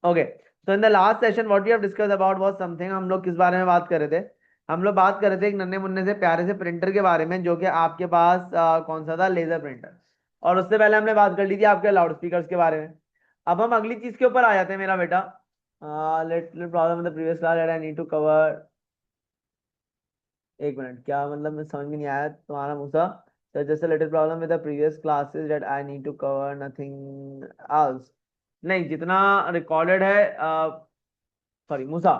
Okay, तो in the last session what we have discuss about was something, हम लोग किस बारे में बात कर रहे थे? हम लोग बात कर रहे थे एक नन्हे मुन्ने से प्यारे से प्रिंटर के बारे में, जो कि आपके पास कौन सा था, लेजर प्रिंटर। और उससे पहले हमने बात कर ली थी आपके लाउड स्पीकर के बारे में। अब हम अगली चीज के ऊपर आ जाते हैं मेरा बेटा। Let problem in the previous class that I need to cover. एक मिनट, क्या मतलब, मैं समझ में नहीं आया तुम्हारा मूसा। So just a little problem with the previous classes that I need to cover, nothing else। नहीं, जितना रिकॉर्डेड है, सॉरी मूसा,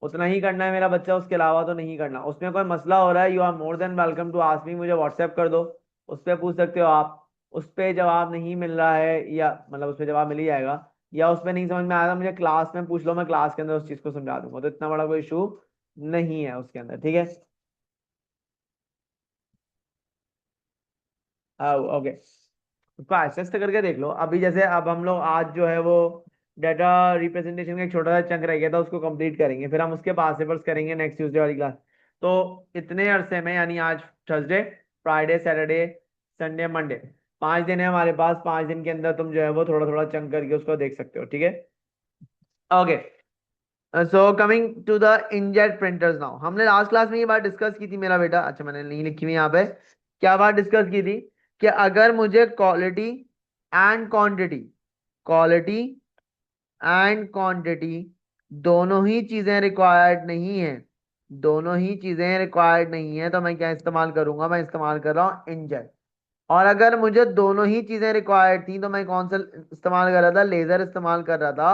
उतना ही करना है मेरा बच्चा, उसके अलावा तो नहीं करना। उसमें कोई मसला हो रहा है, you are more than welcome to ask me, मुझे व्हाट्सएप कर दो, उस पर पूछ सकते हो आप। उस पर जवाब नहीं मिल रहा है, या मतलब उस पर जवाब मिल ही जाएगा, या उस पर नहीं समझ में आया तो मुझे क्लास में पूछ लो, मैं क्लास के अंदर उस चीज को समझा दूंगा, तो इतना बड़ा कोई इशू नहीं है उसके अंदर, ठीक है। ओके, उसको एसेस करके देख लो। अभी जैसे अब हम लोग आज जो है वो डाटा रिप्रेजेंटेशन का एक छोटा सा चंक रह गया था, उसको कंप्लीट करेंगे, फिर हम उसके बाद पेपर्स करेंगे नेक्स्ट ट्यूसडे वाली क्लास। तो इतने अरसे में, यानी आज Thursday, Friday, Saturday, Sunday, Monday, 5 दिन है हमारे पास। 5 दिन के अंदर तुम जो है वो थोड़ा थोड़ा चंक करके उसको देख सकते हो, ठीक है। Okay, so coming to the inkjet printers now, हमने लास्ट क्लास में ये बात डिस्कस की थी मेरा बेटा। अच्छा, मैंने नहीं लिखी हुई यहाँ पे, क्या बात डिस्कस की थी? कि अगर मुझे quality and quantity, quality and quantity दोनों ही चीजें रिक्वायर्ड नहीं है, दोनों ही चीजें रिक्वायर्ड नहीं है, तो मैं क्या इस्तेमाल करूंगा? मैं इस्तेमाल कर रहा हूँ इंजेट। और अगर मुझे दोनों ही चीजें रिक्वायर्ड थी, तो मैं कौन सा इस्तेमाल कर रहा था? लेजर इस्तेमाल कर रहा था।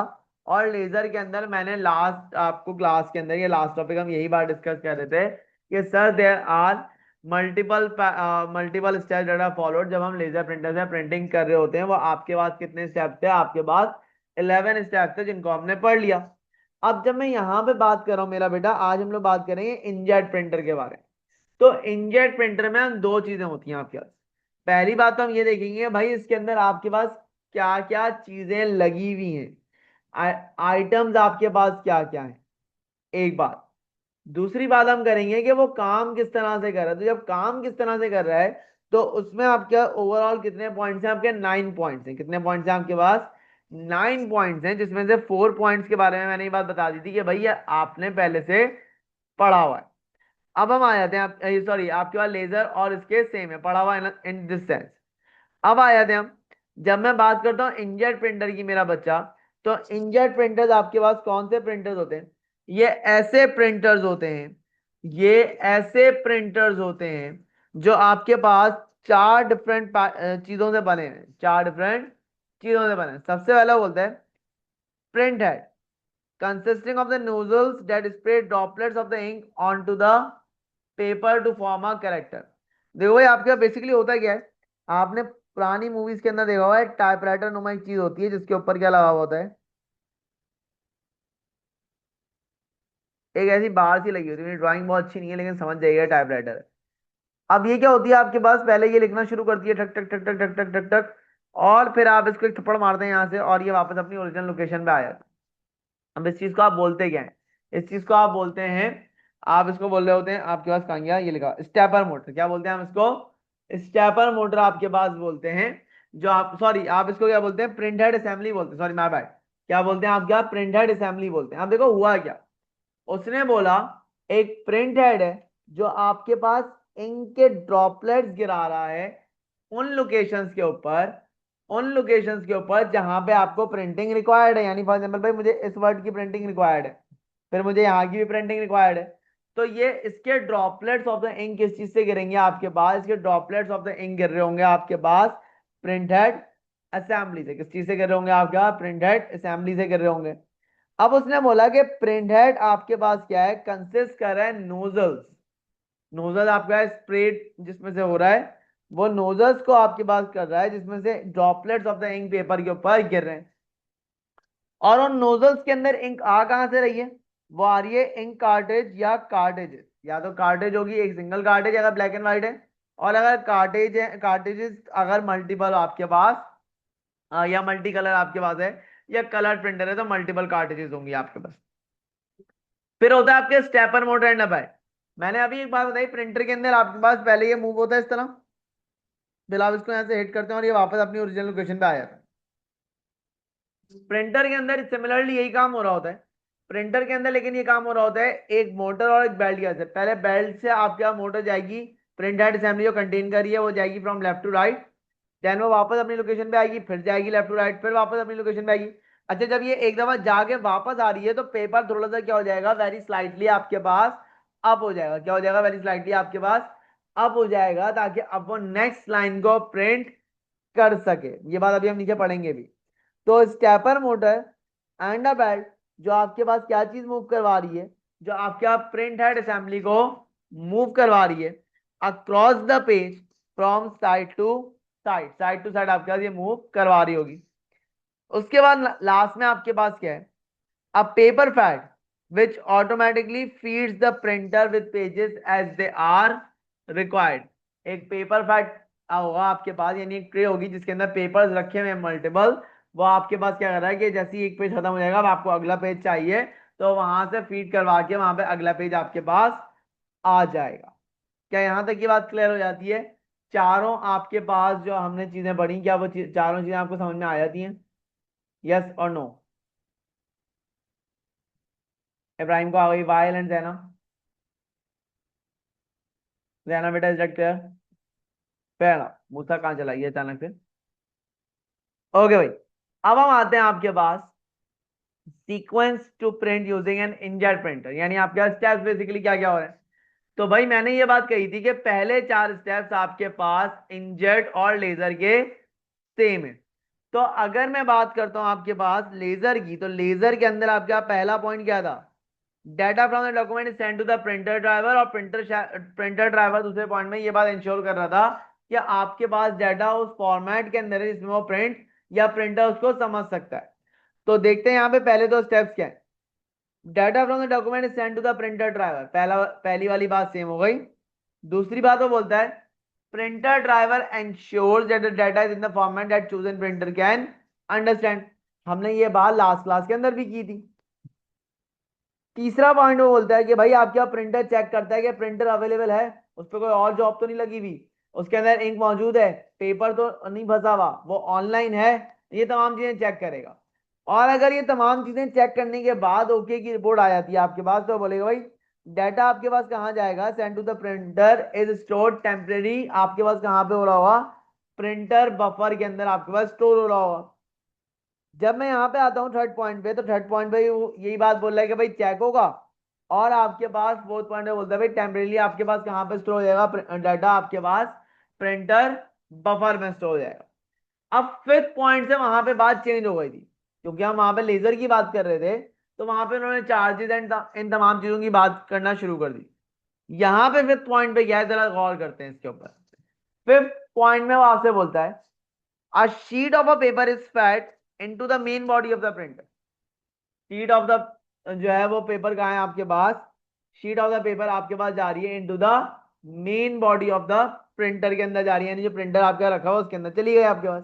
और लेजर के अंदर मैंने लास्ट आपको क्लास के अंदर, ये लास्ट टॉपिक हम यही बात डिस्कस कर रहे थे कि sir there are multiple multiple step that are followed. जब हम लेजर प्रिंटर से प्रिंटिंग कर रहे होते हैं, वो आपके पास कितने स्टेप थे? आपके पास 11 स्टेप थे, जिनको हमने पढ़ लिया। अब जब मैं यहाँ पे बात कर रहा हूँ मेरा बेटा, आज हम लोग बात करेंगे इंजेट प्रिंटर के बारे में। तो इंजेट प्रिंटर में हम दो चीजें होती हैं आपके पास। पहली बात तो हम ये देखेंगे भाई, इसके अंदर आपके पास क्या क्या चीजें लगी हुई हैं, आइटम्स आपके पास क्या क्या हैं, एक बात। दूसरी बात हम करेंगे कि वो काम किस तरह से कर रहा है। तो जब काम किस तरह से कर रहा है, तो उसमें आपके ओवरऑल कितने पॉइंट्स हैं? आपके 9 पॉइंट्स हैं। कितने पॉइंट्स हैं आपके पास? 9 पॉइंट्स हैं, जिसमें से 4 पॉइंट्स के बारे में मैंने ये बात बता दी थी कि भैया आपने पहले से पढ़ा हुआ है। अब हम आ जाते हैं, आप सॉरी, आपके पास लेजर और इसके सेम है, पढ़ा हुआ इन दिस सेंस। अब आ जाते हैं हम, जब मैं बात करता हूँ इंजेट प्रिंटर की मेरा बच्चा, तो इंजेट प्रिंटर्स आपके पास कौन से प्रिंटर्स होते हैं? ये ऐसे प्रिंटर्स होते हैं, ये ऐसे प्रिंटर्स होते हैं जो आपके पास चार डिफरेंट चीजों से बने हैं, चार डिफरेंट चीजों से बने हैं। सबसे पहला बोलते हैं print head, consisting of the nozzles that spray droplets of the ink onto the paper to form a character। देखो भाई, आपके बेसिकली होता क्या है, आपने पुरानी मूवीज के अंदर देखा हुआ है, टाइपराइटर नुमा एक चीज होती है जिसके ऊपर क्या लगा हुआ होता है? एक ऐसी बाहर सी लगी होती है, मेरी ड्राइंग बहुत अच्छी नहीं है लेकिन समझ जाइएगा, टाइपराइटर। अब ये क्या होती है आपके पास, पहले ये लिखना शुरू करती है ठक ठक ठक ठक ठक ठक ठक ठक, और फिर आप इसको एक थप्पड़ मारते हैं यहाँ से, और ये वापस अपनी ओरिजिनल लोकेशन पे आ जाता है। अब इस चीज को आप बोलते क्या है? इस चीज को आप बोलते हैं, आप इसको बोल रहे होते हैं, आपके पास कहाँ गया ये लिखा, स्टेपर मोटर। क्या बोलते हैं हम इसको? स्टेपर मोटर आपके पास बोलते हैं। जो आप, सॉरी, आप इसको क्या बोलते हैं? प्रिंट हेड असेंबली बोलते हैं, सॉरी माय बैड। क्या बोलते हैं आप? क्या प्रिंट हेड असेंबली बोलते हैं। अब देखो हुआ क्या, उसने बोला एक प्रिंट हेड है जो आपके पास इंक के ड्रॉपलेट्स गिरा रहा है उन लोकेशंस के ऊपर, उन लोकेशंस के ऊपर जहां पे आपको प्रिंटिंग रिक्वायर्ड है। यानी फॉर एग्जांपल भाई, मुझे इस वर्ड की प्रिंटिंग रिक्वायर्ड है, फिर मुझे यहाँ की भी प्रिंटिंग रिक्वायर्ड है। तो ये इसके ड्रॉपलेट्स ऑफ द इंक किस चीज से गिरेंगे आपके पास? इसके ड्रॉपलेट्स ऑफ द इंक गिर रहे होंगे आपके पास प्रिंट हेड असेंबली से। किस चीज से गिर रहे होंगे आपके पास? प्रिंट हेड असेंबली से गिर रहे होंगे। अब उसने बोला कि प्रिंट हेड आपके पास क्या है? कंसिस्ट कर रहा है नोजल्स। नोजल आपका स्प्रे जिसमें से हो रहा है, वो नोजल्स को आपके पास कर रहा है जिसमें से droplets of the ink paper के ऊपर गिर रहे हैं। और उन नोजल्स के अंदर इंक आ कहां से रही है? वो आ रही है इंक कार्टेज या कार्टेजेस। या तो कार्टेज होगी, एक सिंगल कार्टेज अगर ब्लैक एंड व्हाइट है, और अगर कार्टेज है, कार्टेजेस अगर मल्टीपल आपके पास, या मल्टी कलर आपके पास है, या कलर प्रिंटर है, तो मल्टीपल कार्टेजेस होंगी आपके पास। फिर होता है आपके स्टेपर मोटर एंड अप। मैंने अभी एक बात बताई, प्रिंटर के अंदर आपके पास पहले ये मूव होता है इस तरह, फिर आप इसको यहाँ से हिट करते हैं और ये वापस अपनी ओरिजिनल लोकेशन पे आ जाता है। प्रिंटर के अंदर सिमिलरली यही काम हो रहा होता है प्रिंटर के अंदर, लेकिन ये काम हो रहा होता है एक मोटर और एक बेल्ट के अंदर। पहले बेल्ट से आपके यहाँ मोटर जाएगी, प्रिंट हेड असेंबली जो कंटेन कर रही है वो जाएगी from left to right, then वो वापस अपनी लोकेशन पे आएगी, फिर जाएगी लेफ्ट टू राइट, फिर वापस अपनी लोकेशन पे आएगी। अच्छा, जब ये एक दफा जाके वापस आ रही है तो पेपर थोड़ा सा क्या हो जाएगा, वेरी स्लाइटली आपके पास अप हो जाएगा। क्या हो जाएगा, वेरी स्लाइटली आपके पास अप हो जाएगा, ताकि अब वो नेक्स्ट लाइन को प्रिंट कर सके। ये बात अभी हम नीचे पढ़ेंगे भी। तो stepper motor and a belt जो आपके पास क्या चीज मूव करवा रही है, जो आपके प्रिंट हेड असेंबली को मूव करवा रही है across the page from side to side, side to side आपके पास ये मूव करवा रही होगी। उसके बाद लास्ट में आपके पास क्या है, a paper pad which automatically feeds the printer with pages as they are required। एक पेपर पैड होगा आपके पास, यानी एक ट्रे होगी जिसके अंदर पेपर्स रखे हुए हैं मल्टीपल। वो आपके पास क्या कर रहा है कि जैसे ही एक पेज खत्म हो जाएगा, अब आपको अगला पेज चाहिए तो वहां से फीड करवा के वहां पे अगला पेज आपके पास आ जाएगा। क्या यहां तक की बात क्लियर हो जाती है? चारों आपके पास जो हमने चीजें पढ़ी, क्या वो चारों चीजें आपको समझ में आ जाती हैं? यस और नो? इब्राहिम को आ गई, वाइल एंड जैना? जैना बेटा, इज दैट क्लियर? फेयर। मूसा कहाँ चला गया अचानक से? ओके भाई, अब हम आते हैं आपके पास sequence to print using an inkjet printer, यानी आपके स्टेप्स बेसिकली क्या क्या हो रहे हैं। तो भाई मैंने ये बात कही थी कि पहले चार स्टेप्स आपके पास इंकजेट और लेजर के सेम है। तो अगर मैं बात करता हूं आपके पास लेजर की, तो लेजर के अंदर आपका पहला पॉइंट क्या था, data from the document is send to the printer driver, और प्रिंटर ड्राइवर दूसरे पॉइंट में ये बात इंश्योर कर रहा था कि आपके पास डाटा उस फॉर्मेट के अंदर है जिसमें वो प्रिंट या प्रिंटर उसको समझ सकता है। तो देखते हैं यहाँ पे पहले दो स्टेप्स क्या है। Data from the document is send to the printer driver, पहली वाली बात सेम हो गई। दूसरी बात वो बोलता है printer driver ensures that the data is in the format that chosen printer can understand. हमने ये बात लास्ट क्लास के अंदर भी की थी। तीसरा पॉइंट वो बोलता है कि भाई आपका प्रिंटर चेक करता है कि प्रिंटर अवेलेबल है, उस पर कोई और जॉब तो नहीं लगी हुई, उसके अंदर इंक मौजूद है, पेपर तो नहीं फंसा हुआ, वो ऑनलाइन है। ये तमाम चीजें चेक करेगा। और अगर ये तमाम चीजें चेक करने के बाद ओके की रिपोर्ट आ जाती है आपके पास, तो बोलेगा भाई डाटा आपके पास कहाँ जाएगा, send to the printer is stored temporary, आपके पास कहाँ पे हो रहा होगा, प्रिंटर बफर के अंदर आपके पास स्टोर हो रहा होगा। जब मैं यहाँ पे आता हूँ थर्ड पॉइंट पे, तो थर्ड पॉइंट पे यही बात बोल रहा है कि भाई चेक होगा, और आपके पास फोर्थ पॉइंट पे बोलता है भाई टेम्परेली आपके पास कहाँ पे स्टोर हो जाएगा डाटा, आपके पास प्रिंटर बफर में स्टोर हो जाएगा। अब फिफ्थ पॉइंट से वहां पे बात चेंज हो गई थी, क्योंकि हम वहां पे लेजर की बात कर रहे थे, तो वहां पे उन्होंने चार्जेस एंड इन तमाम चीजों की बात करना शुरू कर दी। यहाँ पे फिफ्थ पॉइंट पे क्या है, जरा गौर करते हैं इसके ऊपर। फिफ्थ पॉइंट में वो आपसे बोलता है a sheet of a paper is fed into the main body of the printer। Sheet of the जो है वो पेपर कहाँ है आपके पास, शीट ऑफ द पेपर आपके पास जा रही है into the main body of the printer के अंदर जा रही है, यानी जो प्रिंटर आपका रखा हुआ उसके अंदर चली गई आपके पास।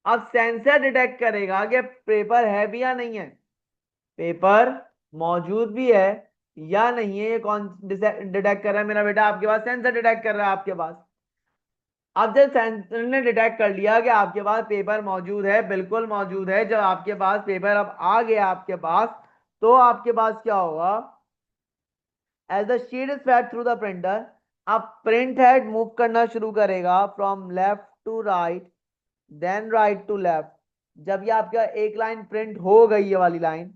अब सेंसर डिटेक्ट करेगा कि पेपर है भी या नहीं है, पेपर मौजूद भी है या नहीं है। ये कौन डिटेक्ट कर रहा है मेरा बेटा, आपके पास सेंसर डिटेक्ट कर रहा है आपके पास। अब जब सेंसर ने डिटेक्ट कर लिया कि आपके पास पेपर मौजूद है, बिल्कुल मौजूद है, जब आपके पास पेपर अब आ गया आपके पास, तो आपके पास क्या होगा, as the sheet is fed through the printer, अब प्रिंट हेड मूव करना शुरू करेगा from left to right, then right to left. जब ये आपका एक लाइन प्रिंट हो गई, ये वाली लाइन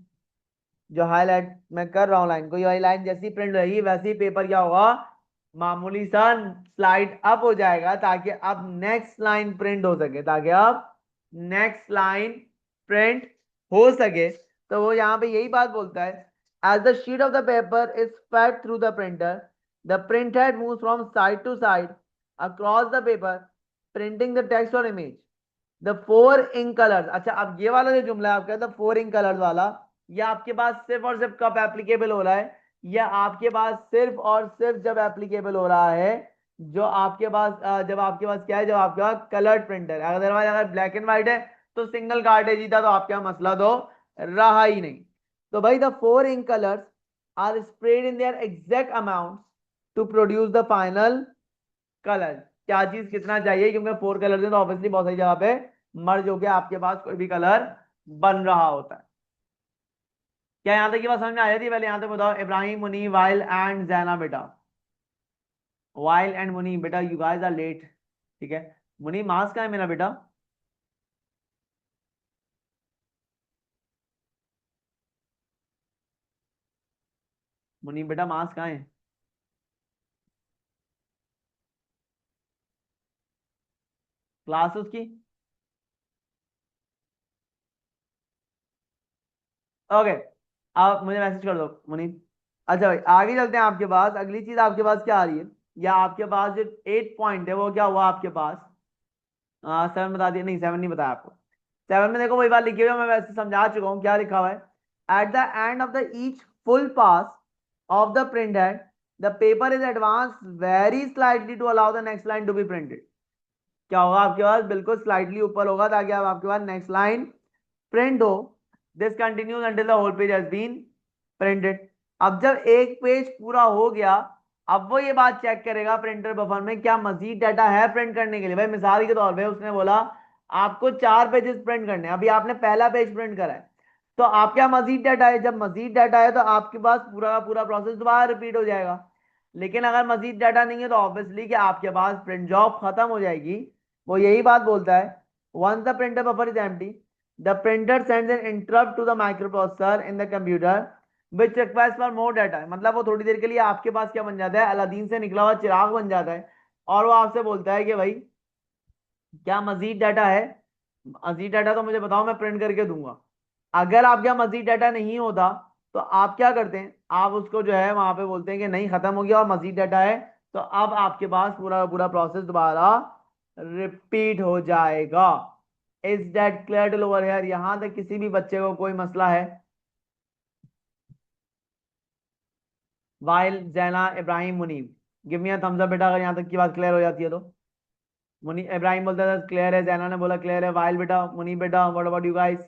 जो हाईलाइट मैं कर रहा हूं लाइन को, ये वाली लाइन जैसी प्रिंट रही वैसे ही पेपर क्या होगा, मामूली सा स्लाइड अप हो जाएगा, ताकि अब नेक्स्ट लाइन प्रिंट हो सके, ताकि अब नेक्स्ट लाइन प्रिंट हो सके। तो वो यहाँ पे यही बात बोलता है, as the sheet of the paper is fed through the printer, the print head move from side to side across the paper, printing the text और image. The four ink colours, अच्छा अब ये वाला जो जुमला है आपका द फोर इंक कलर्स वाला, ये आपके पास सिर्फ और सिर्फ कब एप्लीकेबल हो रहा है, या आपके पास सिर्फ और सिर्फ जब एप्लीकेबल हो रहा है, जो आपके पास जब आपके पास क्या है, जब आपके पास कलर्ड प्रिंटर है। अदरवाइज अगर ब्लैक एंड व्हाइट है तो सिंगल कार्टेज ही था, तो आपके यहाँ मसला तो रहा ही नहीं। तो भाई the four ink colours are spread in their exact amount to produce the final colour. क्या चीज कितना चाहिए, क्योंकि फोर कलर है तो ऑब्वियसली बहुत सारी जगह पे मर्ज हो गया, आपके पास कोई भी कलर बन रहा होता है। क्या यहां तक की बात समझ में आ जाती है? पहले यहां तक बताओ, इब्राहिम, मुनी, वाइल एंड जैना बेटा। वाइल एंड मुनी बेटा, यू गाइस आर लेट। ठीक है, मुनी मास का है मेरा बेटा? मुनी बेटा मास कहाँ है? क्लास उसकी। ओके, आप मुझे मैसेज कर दो मुनी। अच्छा भाई, आगे चलते हैं। आपके पास अगली चीज आपके पास क्या आ रही है, या आपके पास जो 8 पॉइंट है वो क्या हुआ आपके पास? 7 बता दिया? नहीं, 7 नहीं बताया आपको। 7 में देखो वही बात लिखी हुई है, मैं वैसे समझा चुका हूँ। क्या लिखा हुआ है? At the end of the each full pass of the print head, the paper is advance very slightly to allow the next line to be printed. क्या होगा आपके पास? बिल्कुल स्लाइटली ऊपर होगा, ताकि आप आपके पास नेक्स्ट लाइन प्रिंट हो। This continues until the whole page has been printed. अब जब एक पेज पूरा हो गया, अब वो ये बात चेक करेगा प्रिंटर बफर में क्या मजीद डाटा है प्रिंट करने के लिए। भाई मिसाल के तौर पे उसने बोला आपको 4 पेजेस प्रिंट करने हैं, अभी आपने पहला पेज प्रिंट करा है, तो आप क्या मजीद डाटा है? जब मजीद डाटा है तो आपके पास पूरा का पूरा प्रोसेस दोबारा रिपीट हो जाएगा। लेकिन अगर मजीद डाटा नहीं है तो ऑब्वियसली कि आपके पास प्रिंट जॉब खत्म हो जाएगी। वो यही बात बोलता है, once the printer buffer is empty, the printer sends an interrupt to the microprocessor in the computer which requests for more data। मतलब वो थोड़ी देर के लिए आपके पास क्या बन जाता है? अलादीन से निकला हुआ चिराग बन जाता है, और वो आपसे बोलता है कि भाई क्या मजीद डाटा है? मजीद डाटा तो मुझे बताओ, मैं प्रिंट करके दूंगा। अगर आपके यहाँ मजीद डाटा नहीं होता तो आप क्या करते हैं? आप उसको जो है वहां पे बोलते हैं कि नहीं, खत्म हो गया और मजीद डाटा है, तो अब आपके पास पूरा पूरा प्रोसेस दोबारा रिपीट हो जाएगा। Is that clear till over here? यहां तक किसी भी बच्चे को कोई मसला है? While, Zaina, Ibrahim, Munib, give me a thumbs up बेटा अगर यहां तक की बात क्लियर हो जाती है तो। मुनी इब्राहिम बोलता था क्लियर है, जैना ने बोला क्लियर है, वाइल बेटा, मुनीब बेटा, व्हाट अबाउट यू गाइस?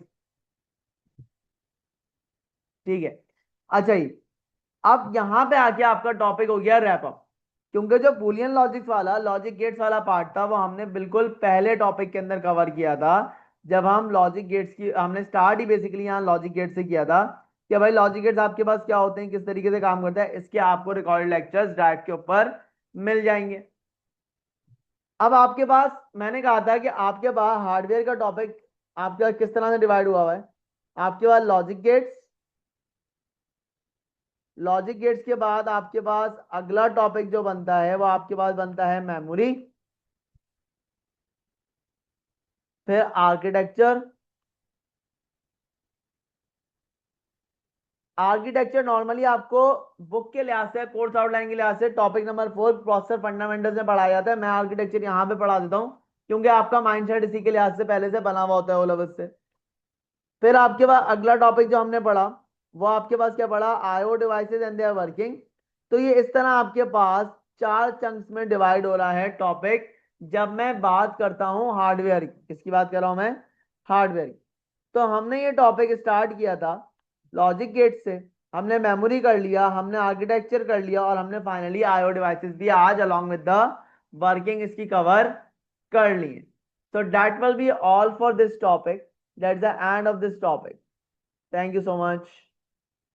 ठीक है। अच्छा जी, अब यहां पे आके आपका टॉपिक हो गया रैप अप। क्योंकि जो बुलियन लॉजिक्स वाला, लॉजिक गेट्स वाला पार्ट था, वो हमने बिल्कुल पहले टॉपिक के अंदर कवर किया था। जब हम लॉजिक गेट्स की, हमने स्टार्ट ही बेसिकली यहाँ लॉजिक गेट से किया था कि भाई लॉजिक गेट्स आपके पास क्या होते हैं, किस तरीके से काम करता है, इसके आपको रिकॉर्डेड लेक्चर्स डायरेक्ट के ऊपर मिल जाएंगे। अब आपके पास, मैंने कहा था कि आपके पास हार्डवेयर का टॉपिक आपका किस तरह से डिवाइड हुआ है। आपके पास लॉजिक गेट्स, लॉजिक गेट्स के बाद आपके पास अगला टॉपिक जो बनता है वो आपके पास बनता है मेमोरी, फिर आर्किटेक्चर। आर्किटेक्चर नॉर्मली आपको बुक के लिहाज से, कोर्स आउटलाइन के लिहाज से टॉपिक नंबर 4 प्रोसेसर फंडामेंटल्स में पढ़ाया जाता है। मैं आर्किटेक्चर यहाँ पे पढ़ा देता हूँ क्योंकि आपका माइंडसेट इसी के लिहाज से पहले से बना हुआ होता है ओ लेवल से। फिर आपके पास अगला टॉपिक जो हमने पढ़ा, वो आपके पास क्या पढ़ा? IO devices and there working. तो ये इस तरह आपके पास 4 चंक्स में डिवाइड हो रहा है टॉपिक। जब मैं बात करता हूं हार्डवेयर की, किसकी बात कर रहा हूं मैं? हार्डवेयर की। तो हमने ये टॉपिक स्टार्ट किया था लॉजिक गेट से, हमने मेमोरी कर लिया, हमने आर्किटेक्चर कर लिया, और हमने फाइनली आईओ डिवाइसेस भी आज अलोंग विद द वर्किंग इसकी कवर कर ली है। So that will be all for this topic. That's the end of this topic. Thank you so much.